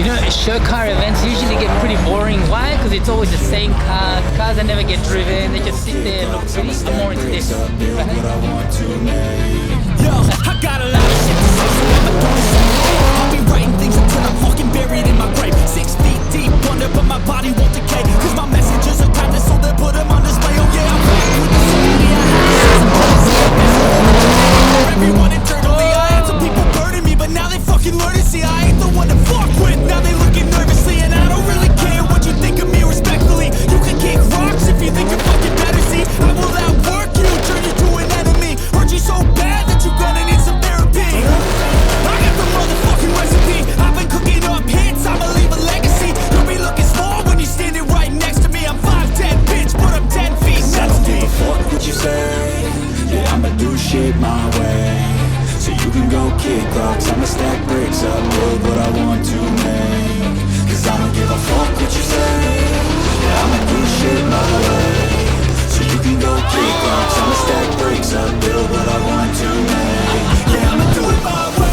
You know, show car events usually get pretty boring. Why? Because it's always the same car. Cars that never get driven. They just sit there and look pretty. I'm more into this. Yo, I got a lot of shit to say, so I'ma do the same thing. I'll be writing things until I'm fucking buried in my grave. 6 feet deep under, but my body won't decay. Cause my messages are timeless, so they put them on display. Oh yeah, I'm back with the sanity I had. Everyone internally, I had some people burning me, but now they fucking learn to see I ain't the one to fuck with. Now they looking nervously, and I don't really care what you think of me respectfully. You can kick rocks if you think you're fucking better, see. I will outwork you, turn you to an enemy. Hurt you so bad that you're gonna need some therapy. I got the motherfucking recipe. I've been cooking up hits, I'ma leave a legacy. You'll be looking small when you're standing right next to me. I'm 5'10", bitch, but I'm 10 feet next to me. Fuck what you say. Yeah, I'ma do shit my way. So you can go kick rocks, I'ma stack bricks up, build what I want to make. Cause I don't give a fuck what you say. Yeah, I'ma do shit my way. So you can go kick rocks, I'ma stack bricks up, build what I want to make. Yeah, I'ma do it my way.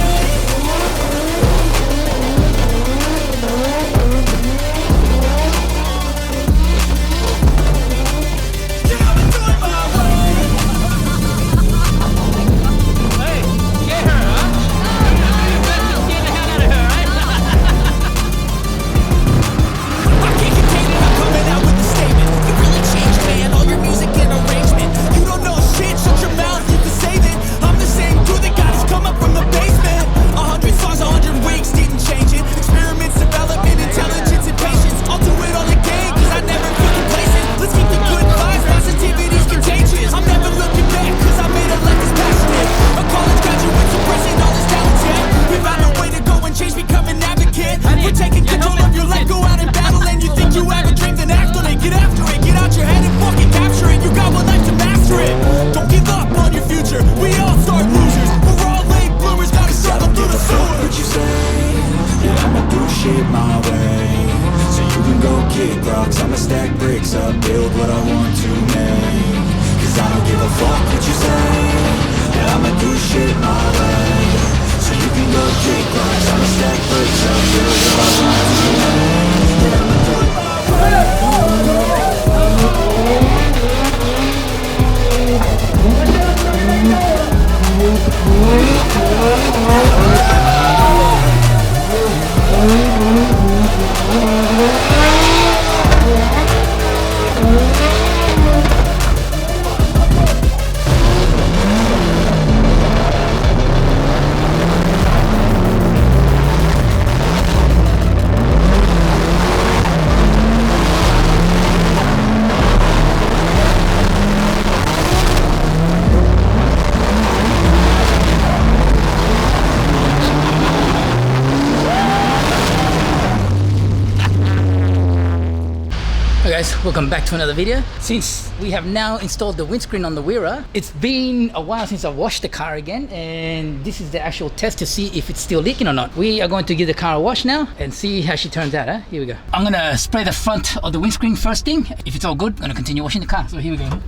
Welcome back to another video. Since we have now installed the windscreen on the Wira, it's been a while since I washed the car again, and this is the actual test to see if it's still leaking or not. We are going to give the car a wash now and see how she turns out. Here we go. I'm gonna spray the front of the windscreen first thing. If it's all good, I'm gonna continue washing the car. So here we go.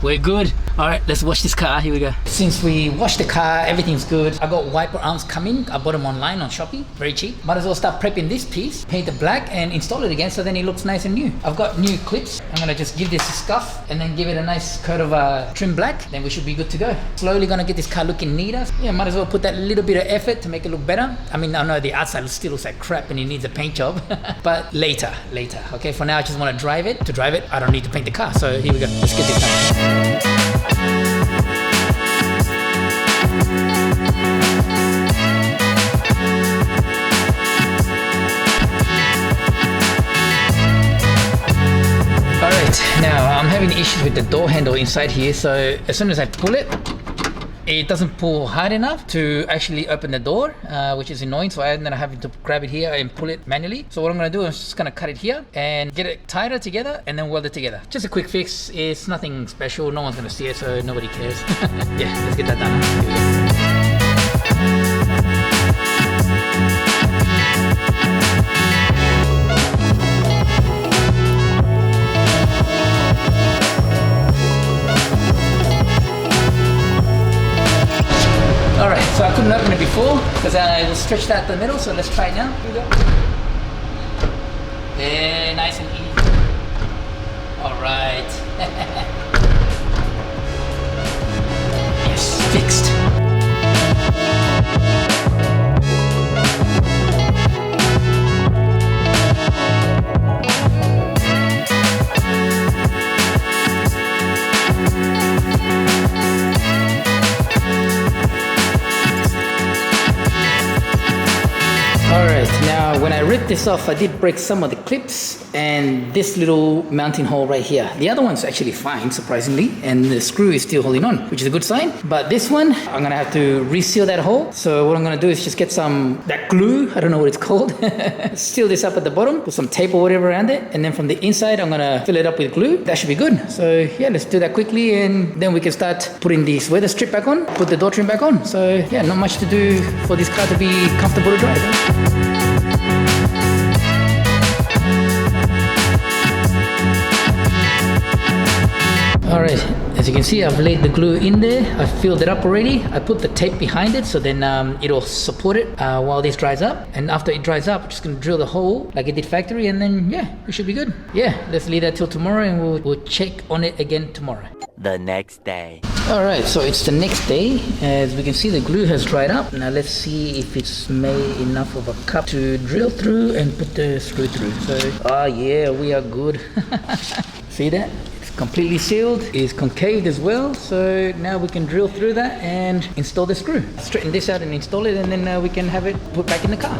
We're good. All right, let's wash this car. Here we go. Since we washed the car, everything's good. I got wiper arms coming. I bought them online on Shopee, very cheap. Might as well start prepping this piece, paint it black and install it again so then it looks nice and new. I've got new clips. I'm gonna just give this a scuff and then give it a nice coat of trim black. Then we should be good to go. Slowly gonna get this car looking neater. Yeah, might as well put that little bit of effort to make it look better. I mean, I know the outside still looks like crap and it needs a paint job, but later. Okay, for now I just wanna drive it. To drive it, I don't need to paint the car. So here we go, let's get this done. Alright, now I'm having issues with the door handle inside here, so as soon as I pull it, it doesn't pull hard enough to actually open the door, which is annoying. So I ended up having to grab it here and pull it manually. So what I'm gonna do is just gonna cut it here and get it tighter together and then weld it together. Just a quick fix. It's nothing special. No one's gonna see it, so nobody cares. Yeah, let's get that done. Here we go. Alright, so I couldn't open it before because I was stretched out the middle, so let's try it now. Here we go. Yeah, nice and easy. Alright. Yes, fixed. Now when I ripped this off, I did break some of the clips and this little mounting hole right here. The other one's actually fine, surprisingly, and the screw is still holding on, which is a good sign. But this one, I'm gonna have to reseal that hole. So what I'm gonna do is just get that glue, I don't know what it's called, seal this up at the bottom, put some tape or whatever around it, and then from the inside, I'm gonna fill it up with glue. That should be good. So yeah, let's do that quickly and then we can start putting this weather strip back on, put the door trim back on. So yeah, not much to do for this car to be comfortable to drive. Alright, as you can see, I've laid the glue in there. I filled it up already. I put the tape behind it so then it'll support it while this dries up. And after it dries up, I'm just gonna drill the hole like I did factory, and then yeah, we should be good. Yeah, let's leave that till tomorrow and we'll check on it again tomorrow. The next day. Alright, so it's the next day. As we can see, the glue has dried up. Now let's see if it's made enough of a cup to drill through and put the screw through. So, yeah, we are good. See that? Completely sealed, is concaved as well, so now we can drill through that and install the screw. Straighten this out and install it, and then we can have it put back in the car.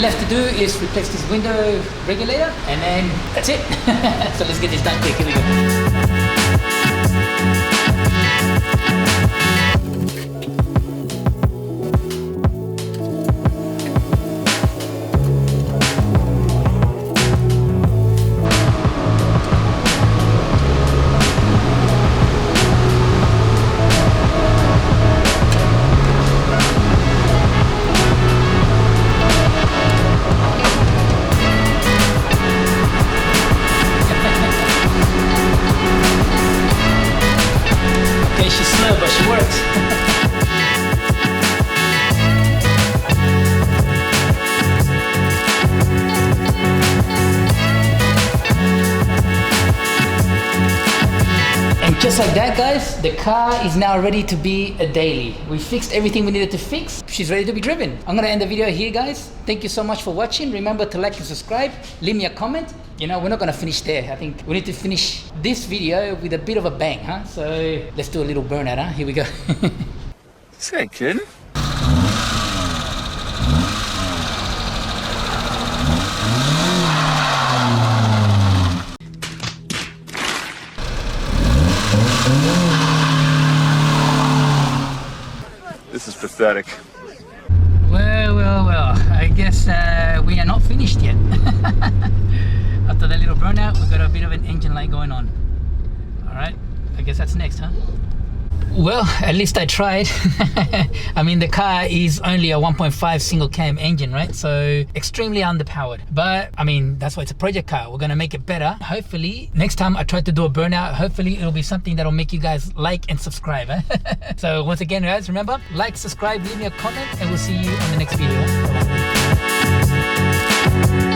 Left to do is replace this window regulator, and then that's it. So let's get this done quick. Here we go. She's slow, but she works. And just like that, guys, the car is now ready to be a daily. We fixed everything we needed to fix. She's ready to be driven. I'm gonna end the video here, guys. Thank you so much for watching. Remember to like and subscribe. Leave me a comment. You know, we're not gonna finish there. I think we need to finish this video with a bit of a bang, huh? So let's do a little burnout, huh? Here we go. Say, kid. This is pathetic. Well, I guess we are not finished yet. After that little burnout, we've got a bit of an engine light going on. All right, I guess that's next, huh? Well, at least I tried. I mean, the car is only a 1.5 single cam engine, right? So extremely underpowered. But I mean, that's why it's a project car. We're gonna make it better. Hopefully, next time I try to do a burnout, hopefully it'll be something that'll make you guys like and subscribe. So once again, guys, remember, like, subscribe, leave me a comment, and we'll see you on the next video. Bye-bye.